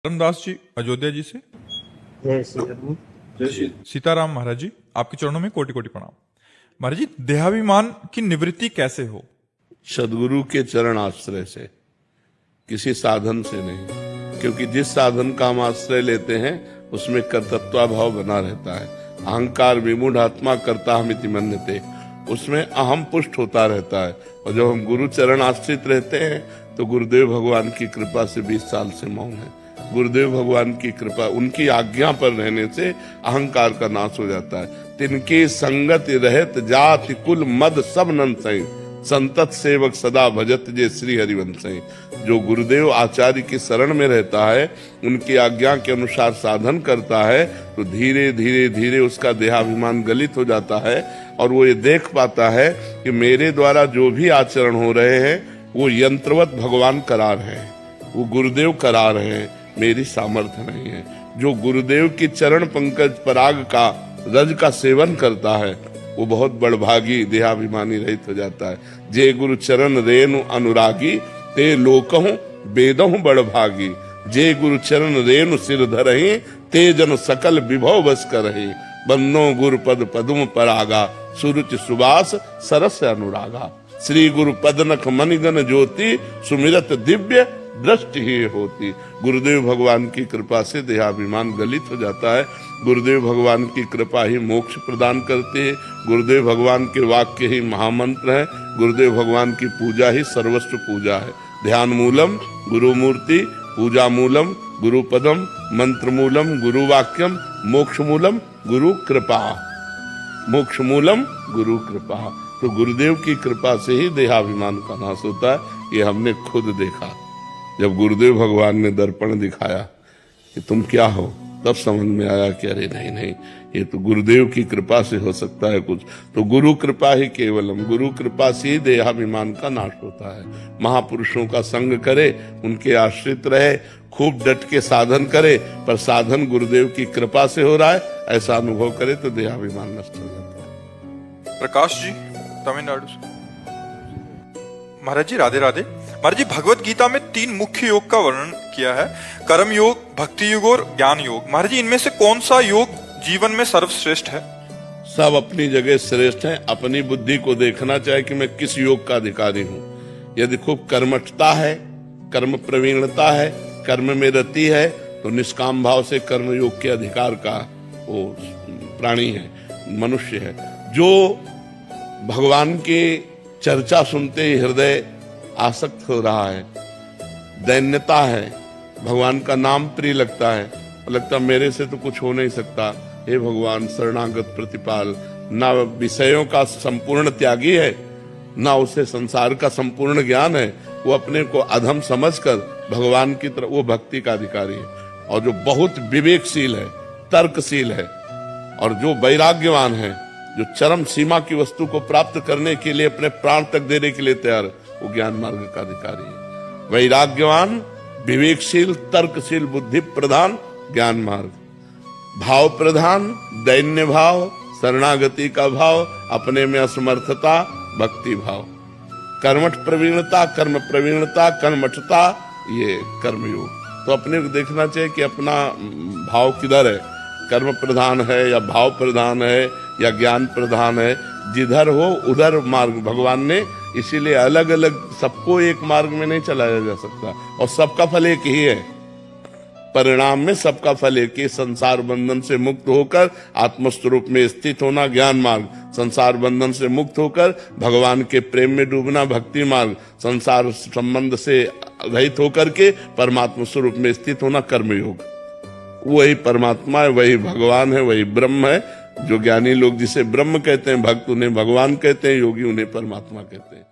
धर्मदास जी अयोध्या जी से। जय श्री राम। सीताराम महाराज जी, आपके चरणों में कोटि कोटि प्रणाम। महाराज जी, देहाभिमान की निवृत्ति कैसे हो? सदगुरु के चरण आश्रय से, किसी साधन से नहीं। क्योंकि जिस साधन का हम आश्रय लेते हैं उसमें कर्तृत्व भाव बना रहता है। अहंकार विमूढ़ आत्मा कर्ता हमिति मन्यते, उसमें अहम पुष्ट होता रहता है। और जब हम गुरु चरण आश्रित रहते हैं तो गुरुदेव भगवान की कृपा से 20 साल से मौन है। गुरुदेव भगवान की कृपा, उनकी आज्ञा पर रहने से अहंकार का नाश हो जाता है। तिनके संगत रहत जाति कुल मद सब नंसई, संतत सेवक सदा भजत जे श्री हरिवंशई। जो गुरुदेव आचार्य की शरण में रहता है, उनकी आज्ञा के अनुसार साधन करता है, तो धीरे धीरे धीरे उसका देहाभिमान गलित हो जाता है और वो ये देख पाता है कि मेरे द्वारा जो भी आचरण हो रहे हैं वो यंत्रवत भगवान करा रहे हैं, वो गुरुदेव करा रहे हैं, मेरी सामर्थ्य नहीं है। जो गुरुदेव की चरण पंकज पराग का रज का सेवन करता है वो बहुत बड़भागी देहाभिमानी रहित हो जाता है। जे गुरु चरण रेणु अनुरागी, ते लोकहु वेदहु बड़भागी। जे गुरु चरण रेणु सिर धरहि, ते जन सकल विभव बस करहि। बन्नो गुरु पद पदुम परागा, सुरुचि सुबास सरस अनुरागा। श्री गुरु पदनख मनिगन ज्योति, सुमिरत दिव्य दृष्टि ही होती। गुरुदेव भगवान की कृपा से देहाभिमान गलित हो जाता है। गुरुदेव भगवान की कृपा ही मोक्ष प्रदान करते हैं। गुरुदेव भगवान के वाक्य ही महामंत्र है। गुरुदेव भगवान की पूजा ही सर्वस्व पूजा है। ध्यान मूलम गुरु मूर्ति, पूजा मूलम गुरु पदम, मंत्र मूलम गुरु वाक्यम, मोक्ष मूलम गुरु कृपा। मोक्ष मूलम गुरु कृपा। तो गुरुदेव की कृपा से ही देहाभिमान का नाश होता है। ये हमने खुद देखा। जब गुरुदेव भगवान ने दर्पण दिखाया कि तुम क्या हो, तब समझ में आया कि अरे नहीं नहीं, ये तो गुरुदेव की कृपा से हो सकता है कुछ। तो गुरु कृपा ही केवलम, गुरु कृपा से ही देहाभिमान का नाश होता है। महापुरुषों का संग करे, उनके आश्रित रहे, खूब डट के साधन करे, पर साधन गुरुदेव की कृपा से हो रहा है ऐसा अनुभव करे तो देहाभिमान नष्ट हो जाता है। प्रकाश जी, तमिलनाडु से। महाराज जी राधे राधे। महाराज जी, भगवत गीता में 3 मुख्य योग का वर्णन किया है, कर्म योग, भक्ति योग और ज्ञान योग। महाराज जी, इनमें से कौन सा योग जीवन में सर्वश्रेष्ठ है? सब अपनी जगह श्रेष्ठ हैं। अपनी बुद्धि को देखना चाहिए कि मैं किस योग का अधिकारी हूँ। यदि खूब कर्मठता है, कर्म प्रवीणता है, कर्म में रति है, तो निष्काम भाव से कर्म योग के अधिकार का वो प्राणी है, मनुष्य है। जो भगवान की चर्चा सुनते ही हृदय आसक्त हो रहा है, दैन्यता है, भगवान का नाम प्रिय लगता है, लगता मेरे से तो कुछ हो नहीं सकता, हे भगवान शरणागत प्रतिपाल। ना विषयों का संपूर्ण त्यागी है, ना उसे संसार का संपूर्ण ज्ञान है। वो अपने को अधम समझकर भगवान की तरफ वो भक्ति का अधिकारी है। और जो बहुत विवेकशील है, तर्कशील है, और जो वैराग्यवान है, जो चरम सीमा की वस्तु को प्राप्त करने के लिए अपने प्राण तक देने के लिए तैयार है, वो ज्ञान मार्ग का अधिकारी है। वैराग्यवान, विवेकशील, तर्कशील, बुद्धि प्रधान ज्ञान मार्ग, भाव प्रधान दैन्य भाव, शरणागति का भाव, अपने में असमर्थता भक्ति भाव, कर्मठ प्रवीणता, कर्म प्रवीणता, कर्मठता, ये कर्मयोग। तो अपने को देखना चाहिए कि अपना भाव किधर है, कर्म प्रधान है या भाव प्रधान है या ज्ञान प्रधान है। जिधर हो उधर मार्ग भगवान ने, इसीलिए अलग अलग सबको एक मार्ग में नहीं चलाया जा सकता, और सबका फल एक ही है। परिणाम में सबका फल एक ही, संसार बंधन से मुक्त होकर आत्मस्वरूप में स्थित होना ज्ञान मार्ग, संसार बंधन से मुक्त होकर भगवान के प्रेम में डूबना भक्ति मार्ग, संसार संबंध से रहित होकर के परमात्मा स्वरूप में स्थित होना कर्मयोग। वही परमात्मा है, वही भगवान है, वही ब्रह्म है। जो ज्ञानी लोग जिसे ब्रह्म कहते हैं, भक्त उन्हें भगवान कहते हैं, योगी उन्हें परमात्मा कहते हैं।